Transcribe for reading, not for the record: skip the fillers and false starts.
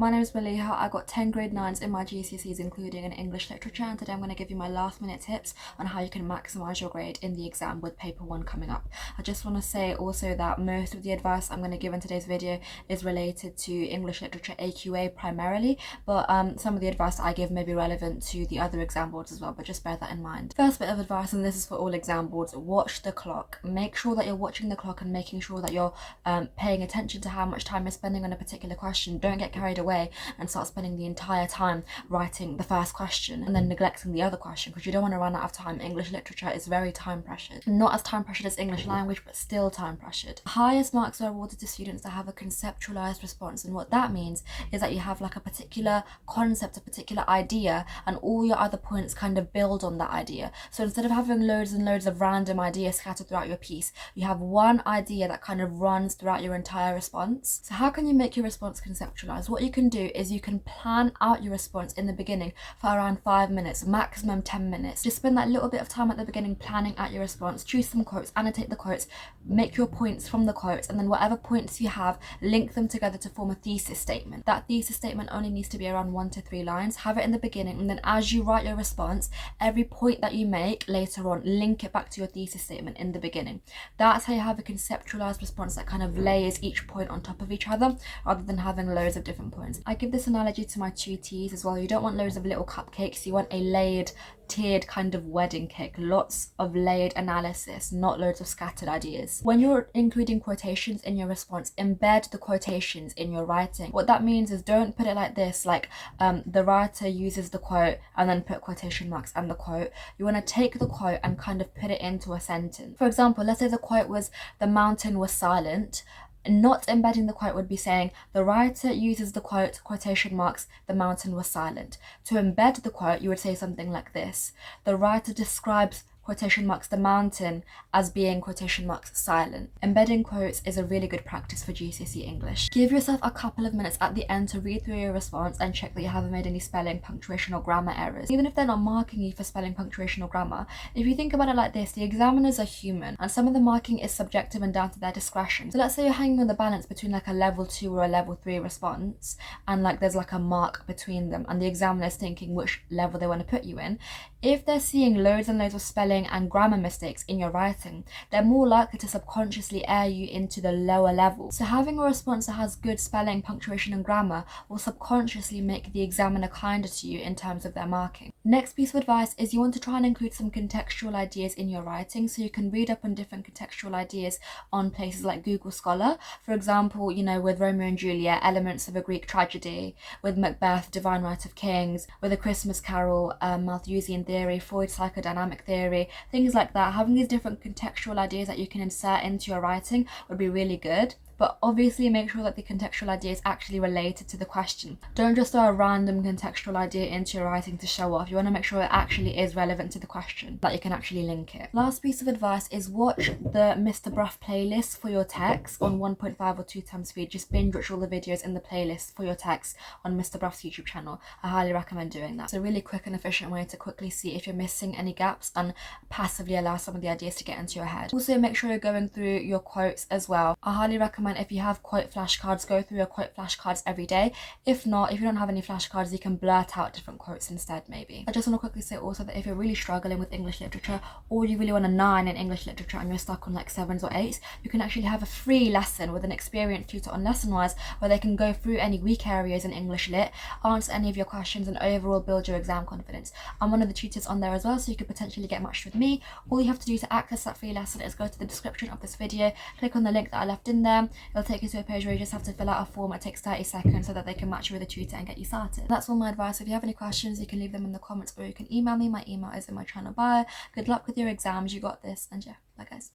My name is Maliha. I got 10 grade 9s in my GCSEs including in English Literature, and today I'm going to give you my last minute tips on how you can maximise your grade in the exam with paper 1 coming up. I just want to say also that most of the advice I'm going to give in today's video is related to English Literature AQA primarily, but some of the advice that I give may be relevant to the other exam boards as well, but just bear that in mind. First bit of advice, and this is for all exam boards: watch the clock. Make sure that you're watching the clock and making sure that you're paying attention to how much time you're spending on a particular question. Don't get carried away and start spending the entire time writing the first question and then neglecting the other question, because you don't want to run out of time. English Literature is very time pressured. Not as time pressured as English language, but still time pressured. The highest marks are awarded to students that have a conceptualized response, and what that means is that you have like a particular concept, a particular idea, and all your other points kind of build on that idea. So instead of having loads and loads of random ideas scattered throughout your piece, you have one idea that kind of runs throughout your entire response. So how can you make your response conceptualized? What you can do is you can plan out your response in the beginning for around 5 minutes, maximum 10 minutes. Just spend that little bit of time at the beginning planning out your response. Choose some quotes, annotate the quotes, make your points from the quotes, and then whatever points you have, link them together to form a thesis statement. That thesis statement only needs to be around 1 to 3 lines. Have it in the beginning, and then as you write your response, every point that you make later on, link it back to your thesis statement in the beginning. That's how you have a conceptualized response that kind of layers each point on top of each other, rather than having loads of different points. I give this analogy to my 2Ts as well. You don't want loads of little cupcakes, you want a layered, tiered kind of wedding cake. Lots of layered analysis, not loads of scattered ideas. When you're including quotations in your response, embed the quotations in your writing. What that means is don't put it like this, like the writer uses the quote and then put quotation marks and the quote. You want to take the quote and kind of put it into a sentence. For example, let's say the quote was, "The mountain was silent." Not embedding the quote would be saying, the writer uses the quote, quotation marks, "the mountain was silent." To embed the quote, you would say something like this: the writer describes, quotation marks, "the mountain" as being, quotation marks, "silent." Embedding quotes is a really good practice for GCSE English. Give yourself a couple of minutes at the end to read through your response and check that you haven't made any spelling, punctuation or grammar errors. Even if they're not marking you for spelling, punctuation or grammar, if you think about it like this, the examiners are human and some of the marking is subjective and down to their discretion. So let's say you're hanging on the balance between like a level 2 or a level 3 response, and like there's like a mark between them, and the examiner's thinking which level they want to put you in. If they're seeing loads and loads of spelling and grammar mistakes in your writing, they're more likely to subconsciously air you into the lower level. So having a response that has good spelling, punctuation and grammar will subconsciously make the examiner kinder to you in terms of their marking. Next piece of advice is you want to try and include some contextual ideas in your writing, so you can read up on different contextual ideas on places like Google Scholar. For example, you know, with Romeo and Juliet, elements of a Greek tragedy; with Macbeth, divine right of kings; with A Christmas Carol, Malthusian theory, Freud's psychodynamic theory, things like that. Having these different contextual ideas that you can insert into your writing would be really good. But obviously make sure that the contextual idea is actually related to the question. Don't just throw a random contextual idea into your writing to show off. You want to make sure it actually is relevant to the question, that you can actually link it. Last piece of advice is watch the Mr. Bruff playlist for your text on 1.5 or 2 times speed. Just binge watch all the videos in the playlist for your text on Mr. Bruff's YouTube channel. I highly recommend doing that. It's a really quick and efficient way to quickly see if you're missing any gaps and passively allow some of the ideas to get into your head. Also make sure you're going through your quotes as well. I highly recommend, if you have quote flashcards, go through your quote flashcards every day. If not, if you don't have any flashcards, you can blurt out different quotes instead maybe. I just want to quickly say also that if you're really struggling with English literature, or you really want a 9 in English literature and you're stuck on like 7s or 8s, you can actually have a free lesson with an experienced tutor on LessonWise, where they can go through any weak areas in English lit, answer any of your questions and overall build your exam confidence. I'm one of the tutors on there as well, so you could potentially get matched with me. All you have to do to access that free lesson is go to the description of this video, click on the link that I left in there. It'll take you to a page where you just have to fill out a form. It takes 30 seconds so that they can match you with a tutor and get you started. That's all my advice. If you have any questions, you can leave them in the comments or you can email me. My email is in my channel bio. Good luck with your exams. You got this. And yeah, bye guys.